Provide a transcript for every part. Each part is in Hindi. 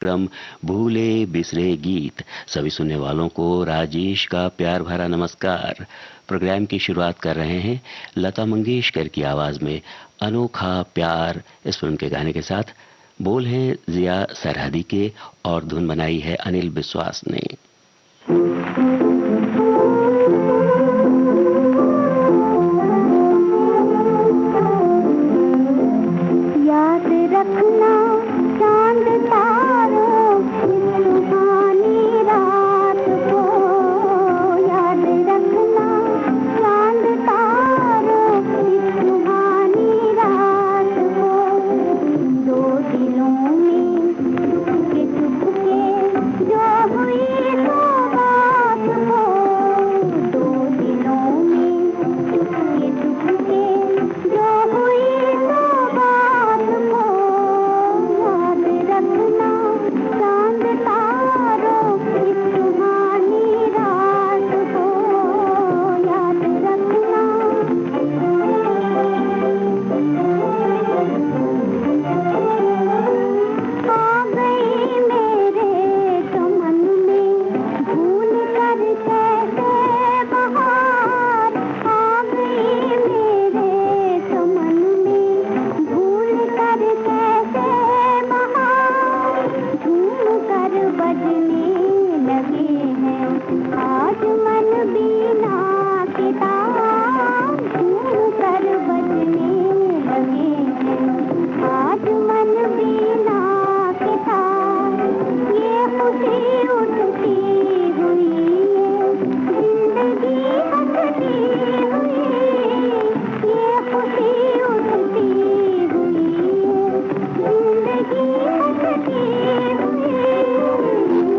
क्रम भूले बिसरे गीत। सभी सुनने वालों को राजेश का प्यार भरा नमस्कार। प्रोग्राम की शुरुआत कर रहे हैं लता मंगेशकर की आवाज में अनोखा प्यार इस फिल्म के गाने के साथ। बोल हैं जिया सरहदी के और धुन बनाई है अनिल बिस्वास ने। याद रखना चांद तारों इस सुहानी रात को, याद रखना चांद तारों इस सुहानी रात को। दो दिलों में चुपके चुपके जो हुई सो बात को, दो दिलों में चुपके चुपके जो हुई सो बात को। याद रखना चांद तारों इस सुहानी रात को, याद रखना। आ गई मेरे चमन में भूल कर कैसे बहार, आ गई मेरे चमन में भूल कर कैसे बहार। झूम कर बजने लगे हैं आज मन बीना के तार, झूम कर बजने लगे हैं आज मन बीना के तार। ये खुशी उठती हुई है जिंदगी हंसती हुई, ये खुशी उठती हुई है जिंदगी हंसती हुई।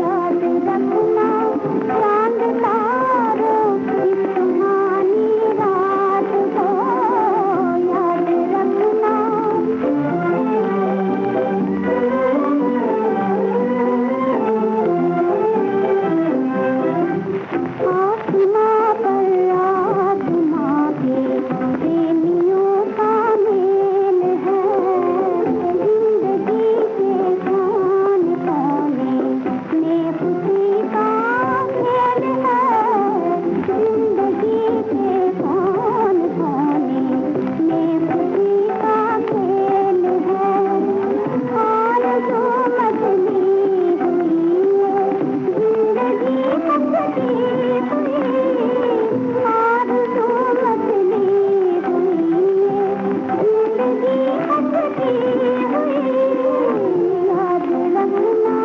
याद रखना चांद तारों इस सुहानी रात को, याद रखना। आसमां पर आसमां के प्रेमियों का मेल है, जिंदगी के कोने कोने में खुशी का खेल है, जिंदगी के कोने कोने में खुशी का खेल है। आरज़ू मचली हुई है जिंदगी हंसती हुई, आरज़ू मचली हुई है जिंदगी हंसती हुई। याद रखना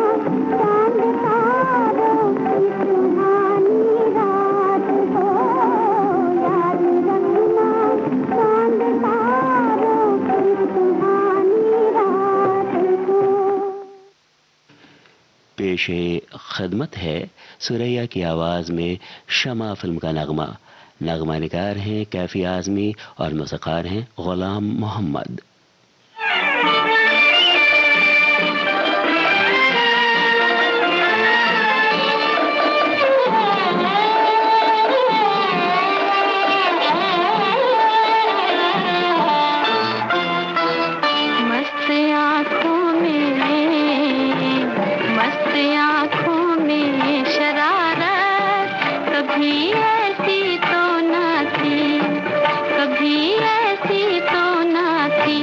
चांद तारों इस सुहानी रात को, याद रखना चांद तारों इस सुहानी रात को। पेशे खदमत है सुरैया की आवाज में शमा फिल्म का नगमा। नगमा निगार हैं कैफी आजमी और मौसीक़ार हैं गुलाम मोहम्मद। मस्त आँखों में शरारत कभी ऐसी तो न थी, कभी ऐसी तो न थी।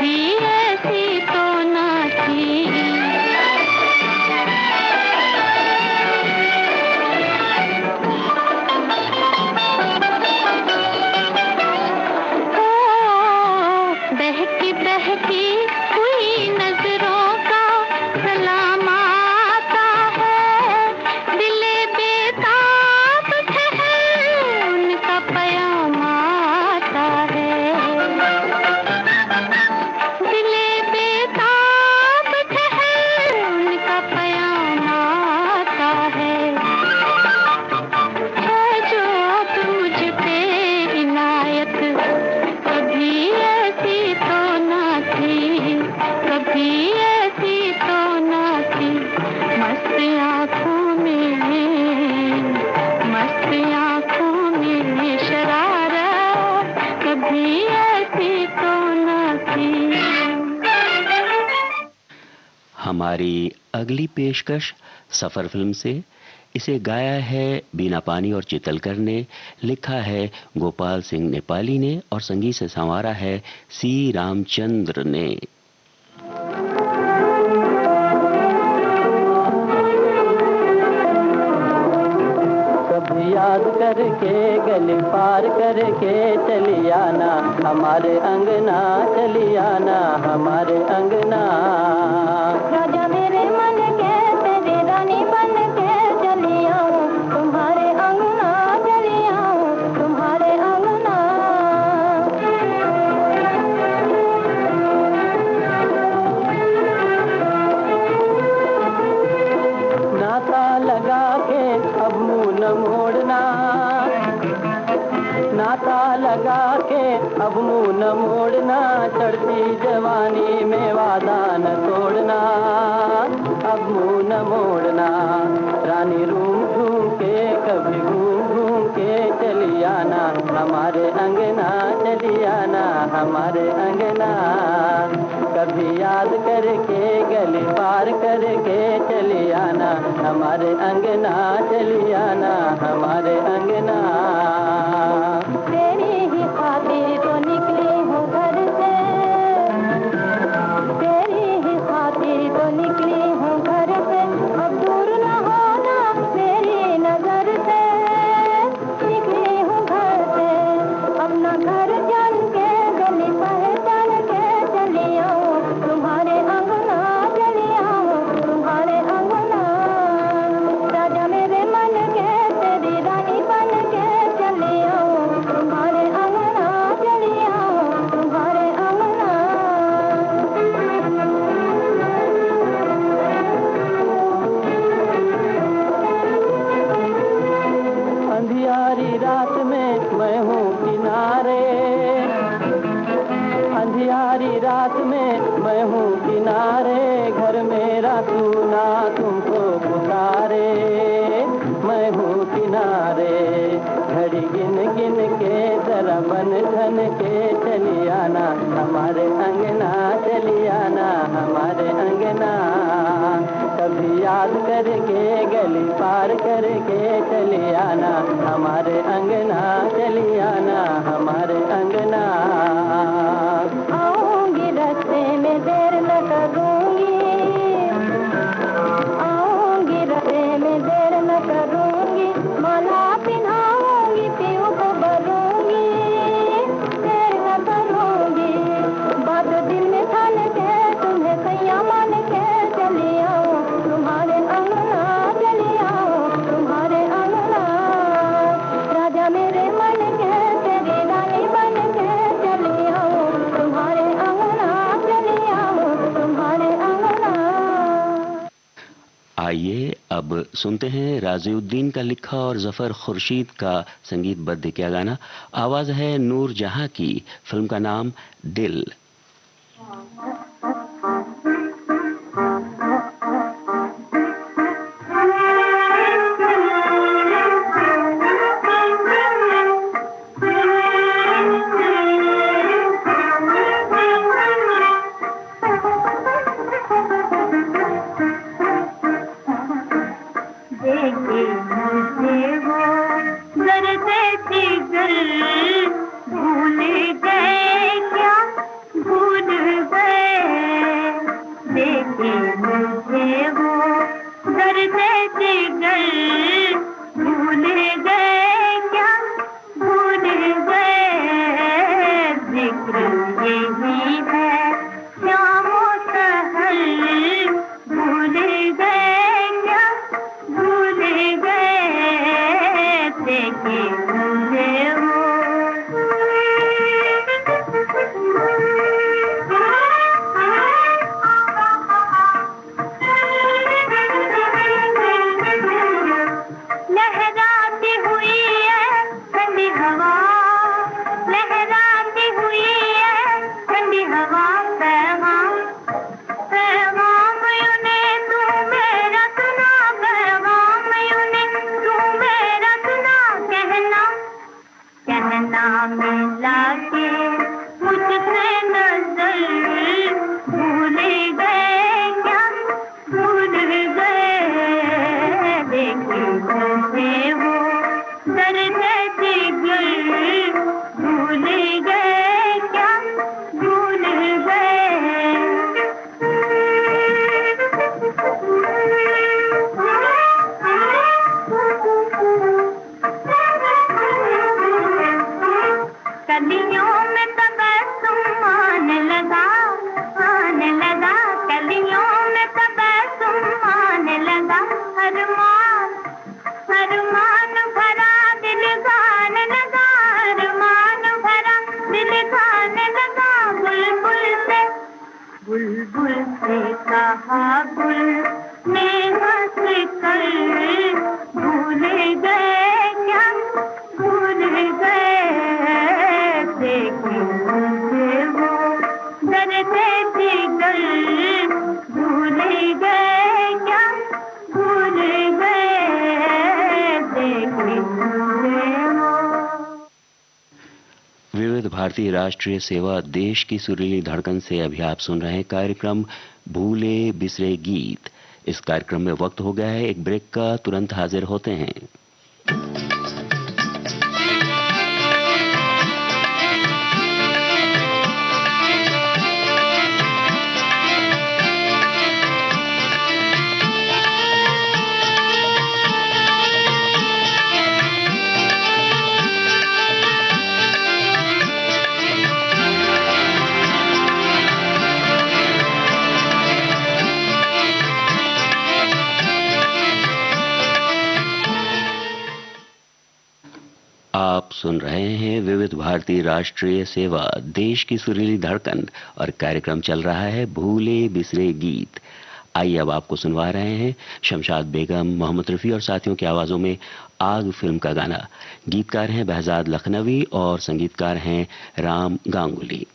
कभी ऐसी तो ना थी। बहकी बहकी हुई नजरों का सलाम आता है, दिले बेताब ठहर उनका प्याम आता है। दिले बेताब ठहर उनका प्याम आता है जो अब मुझ पे इनायत, कभी ऐसी तो ना थी, कभी ऐसी तो ना थी। मस्त आँखों में शरारत, कभी ऐसी तो ना थी। हमारी अगली पेशकश सफर फिल्म से। इसे गाया है बीना पानी और चितलकर ने, लिखा है गोपाल सिंह नेपाली ने और संगीत से संवारा है सी रामचंद्र ने। कभी याद करके गली पार करके चली आना हमारे अंगना, चली आना हमारे अंगना। राजा मेरे मन के तेरी रानी बन के चली आऊं तुम्हारे अंगना, चली आऊं तुम्हारे अंगना। नाता लगा के अब मुंह न मोड़ना, नाता लगा के अब मुंह न मोड़ना, चढ़ती जवानी में वादा न तोड़ना, अब मुंह न मोड़ना। रानी रूम झूम के कभी घूम घूम के चली आना हमारे अंगना, चली आना हमारे अंगना। कभी याद करके गली पार करके चली आना हमारे अंगना, चली आना हमारे अंगना। तेरी ही खातिर तो निकली हूँ घर से, तेरी ही खातिर तो निकली हूँ घर से। अब दूर न होना मेरी नजर से, निकली हूँ घर से अपना घर जान के, गली पहचान के चली आऊं तुम्हारे अंगना, चली आऊं तुम्हारे अंगना। राजा मेरे मन के तेरी रानी बन के चली आऊं तुम्हारे अंगना, चली आऊं तुम्हारे अंगना। अंधियारी रात में मैं हूँ किनारे, अंधियारी रात में मैं हूँ किनारे, घर मेरा सुना तुमको पुकारे, मैं हूँ किनारे। घड़ी गिन गिन के जरा बन धन के चली आना हमारे अंगना, चली आना हमारे अंगना। कभी याद करके गली पार करके चली आना हमारे अंगना, चली आना हमारे अंगना। आऊंगी रास्ते में देर न करूंगी, आऊंगी रास्ते में देर न करूंगी, माला पिन्हाऊंगी पीऊ को भरूंगी, देर न करूंगी। बात दिल में ठान के तुम्हें सैया मान के चली आऊं तुम्हारे अंगना, चली आऊं तुम्हारे अंगना। राजा मेरे मन के तेरी रानी बन के चली आऊं तुम्हारे अंगना, चली आऊं तुम्हारे अंगना। आइए अब सुनते हैं राजीउद्दीन का लिखा और जफर खुर्शीद का संगीतबद्ध किया गाना। आवाज है नूर जहां की, फिल्म का नाम दिल। देखे मुझे वो डरते जिगर, भूल गए क्या भूल गए। भूल गए क्या, भूल गए जिक्र यही है शामो सहर, भूल गए क्या, भूल गए देखे भूले हो। लहराती हुई है ठंडी हवा, लहराती हुई है ठंडी हवा, पैगाम पैगाम यूने तू मेरा सुना, पैगाम यूने तू मेरा सुना, कहना कहना मिला के मुझसे नजर, भूल गए क्या, भूल गए देखे कैसे हो दर्द जिगर, भूल गए क्या, भूल कलियों में तबस्सुम आने लगा, आने लगा, कलियों में तबस्सुम आने लगा, अरमान अरमान भरा दिल गाने लगा, अरमान भरा दिल गाने लगा, बुलबुल से कहा गुल ने हंस कर, भूल गए क्या, भूल गए देखे मुझे वो दर्द जिगर, भूल गए क्या, भूल गए देखे मुझे वो। विविध भारतीय राष्ट्रीय सेवा देश की सुरीली धड़कन से अभी आप सुन रहे हैं कार्यक्रम भूले बिसरे गीत। इस कार्यक्रम में वक्त हो गया है एक ब्रेक का, तुरंत हाजिर होते हैं। आप सुन रहे हैं विविध भारतीय राष्ट्रीय सेवा देश की सुरीली धड़कन और कार्यक्रम चल रहा है भूले बिसरे गीत। आइए अब आपको सुनवा रहे हैं शमशाद बेगम, मोहम्मद रफ़ी और साथियों की आवाज़ों में आग फिल्म का गाना। गीतकार हैं बहजाद लखनवी और संगीतकार हैं राम गांगुली।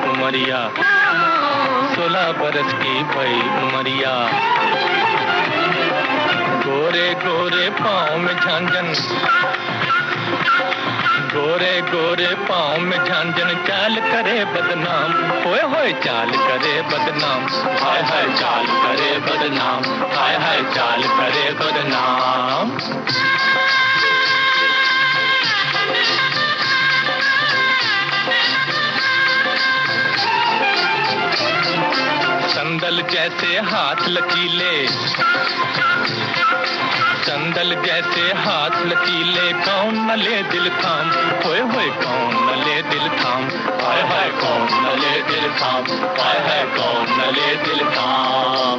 उमरिया 16 बरस की भई उमरिया, गोरे गोरे पाँव में झांझन, गोरे गोरे पाँव में झांझन, चाल करे बदनाम, होए होए चाल करे बदनाम, हाय हाय चाल करे बदनाम, हाय हाय चाल करे बदनाम। संदल जैसे हाथ लचीले, चंदल जैसे हाथ लचीले, कौन न ले दिल थाम, होए होए कौन न ले दिल थाम, हाय हाय कौन न ले दिल थाम, हाय हाय कौन न ले दिल थाम।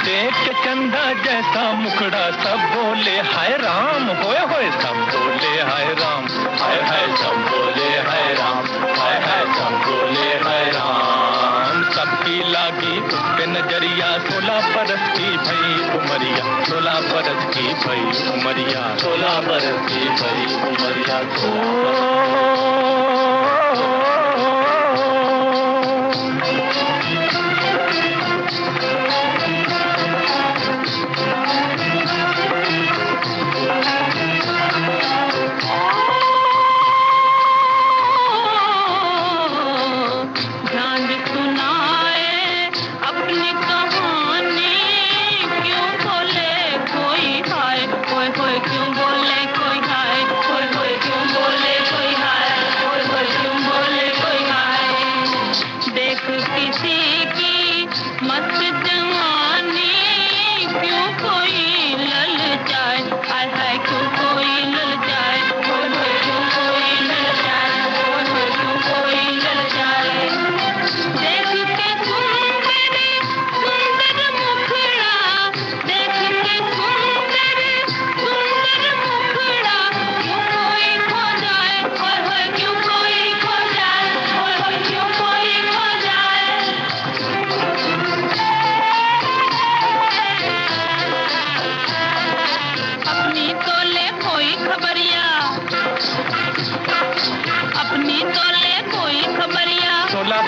देख के चंदा जैसा मुखड़ा सब बोले हाय राम, होए होए सब बोले हाय राम, हाय हाय सब बोले हाय राम, हाय हाय सब बोले हाय राम। सबकी लागी उस पे नजरिया, 16 बरस की भई उमरिया, 16 बरस की भई उमरिया, 16 बरस की भई उमरिया।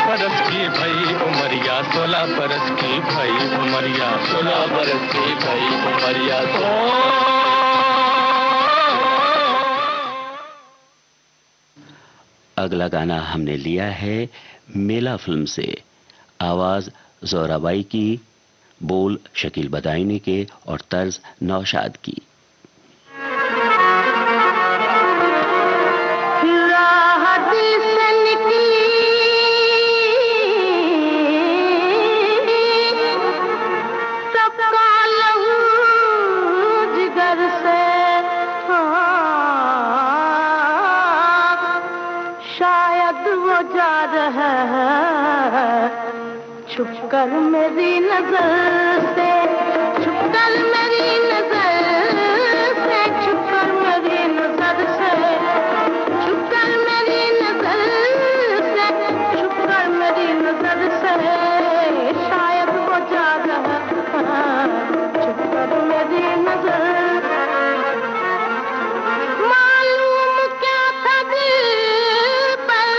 बरस की भई उमरिया, 16 बरस की भई उमरिया, 16 बरस की भई उमरिया। अगला गाना हमने लिया है मेला फिल्म से। आवाज जोराबाई की, बोल शकील बदायूनी के और तर्ज नौशाद की। छुपकर मेरी नजर से, छुपकर मेरी नजर से, छुपकर मेरी नजर से, छुपकर मेरी नजर से, छुपकर मेरी नजर से, शायद वो जा रहा, छुपकर मेरी नजर। मालूम क्या था दिल पर,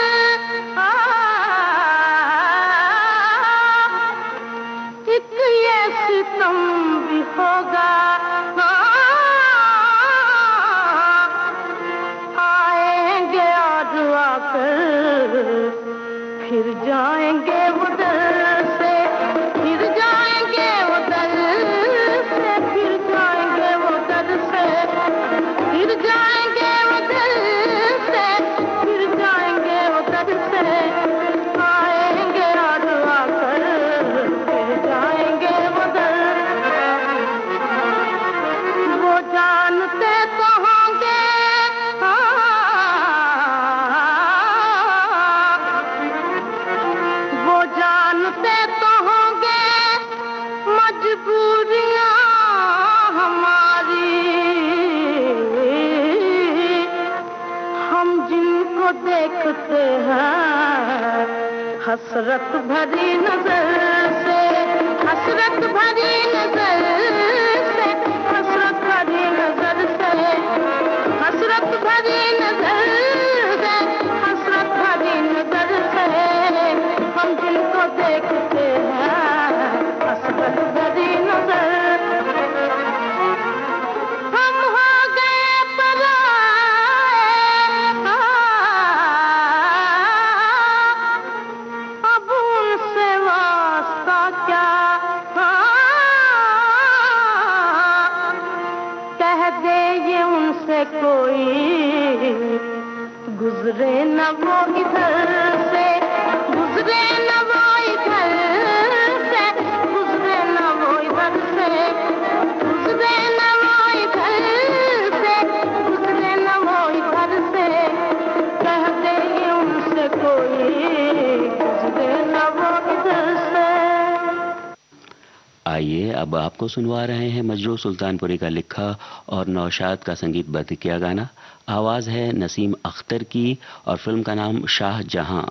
सितम भी होगा, आएंगे और आकर फिर जाएंगे उधर से, फिर जाएंगे उधर से, फिर जाएंगे उधर से, फिर जाएंगे उधर से, फिर जाएंगे उधर से, आएंगे और आकर फिर जाएंगे। वो जानते तो होंगे, वो जानते तो होंगे मजबूरियां हमारी, हम जिनको देखते हैं हसरत भरी नजर से, हसरत भरी नजर से, हसरत भरी नजर से, हसरत भरी नजर से, हसरत भरी नजर से, हम जिनको देखते हैं हसरत भरी नजर। हम हो गए पराए, अब उनसे वास्ता क्या, कह दे ये उनसे कोई, गुजरे न वो इधर से, गुजरे न आइए अब आपको सुनवा रहे हैं मजरू सुल्तानपुरी का लिखा और नौशाद का संगीतबद्ध किया गाना। आवाज़ है नसीम अख्तर की और फिल्म का नाम शाहजहां।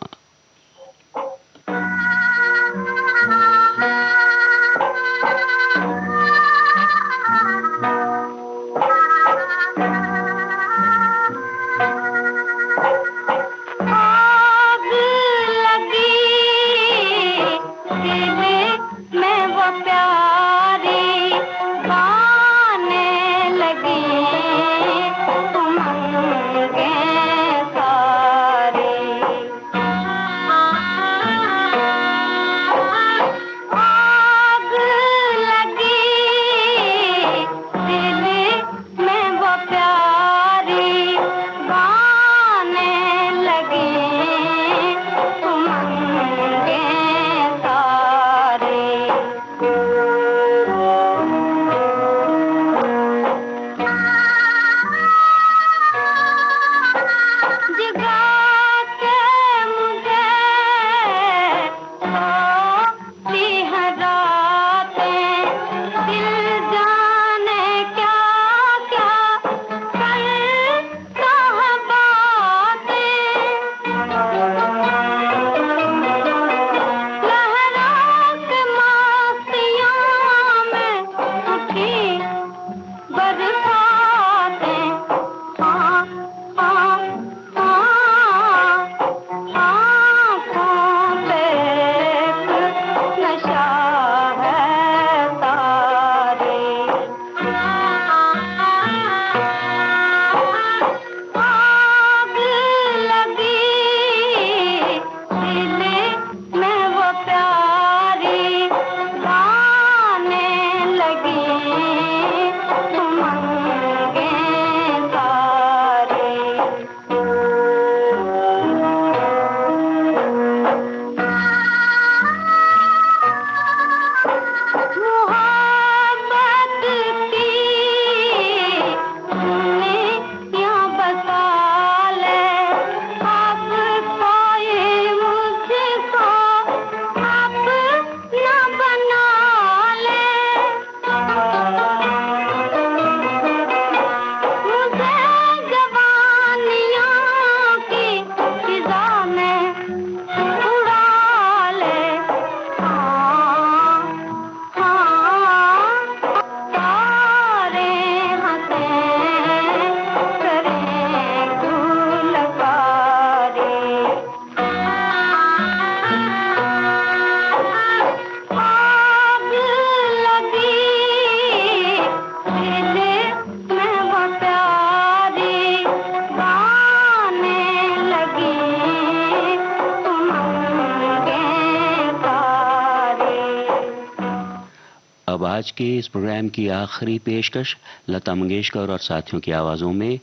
अब आज के इस प्रोग्राम की आखिरी पेशकश लता मंगेशकर और साथियों की आवाज़ों में।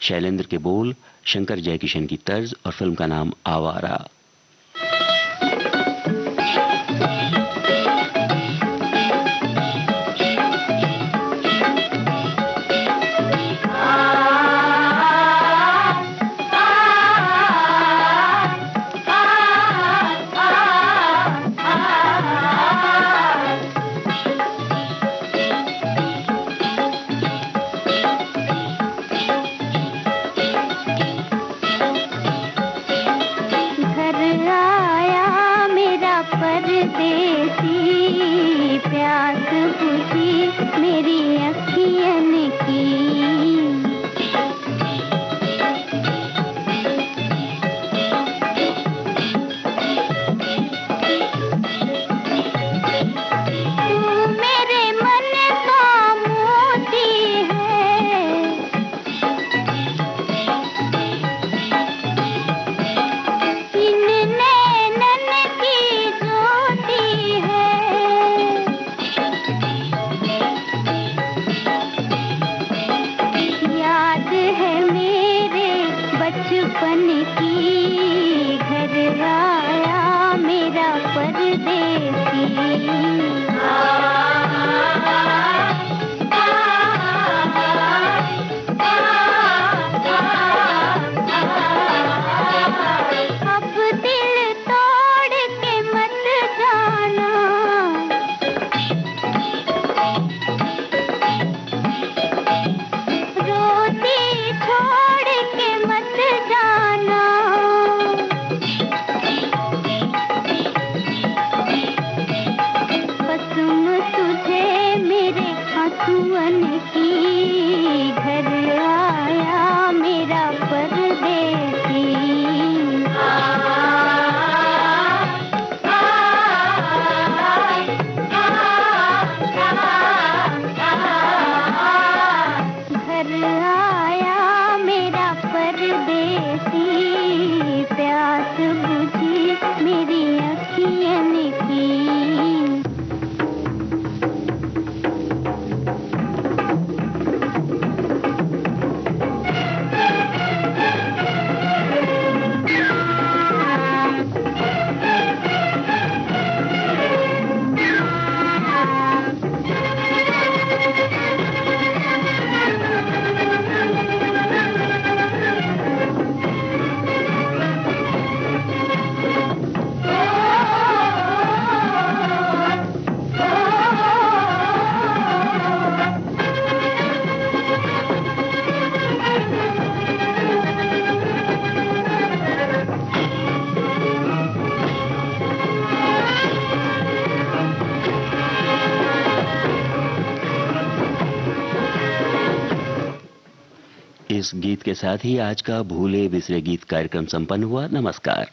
शैलेंद्र के बोल, शंकर जयकिशन की तर्ज और फिल्म का नाम आवारा। घर सुअन की घर आया मेरा परदेसी। घर आया मेरा परदेसी, प्यास बुझी मेरी अखियन की। इस गीत के साथ ही आज का भूले बिसरे गीत कार्यक्रम संपन्न हुआ। नमस्कार।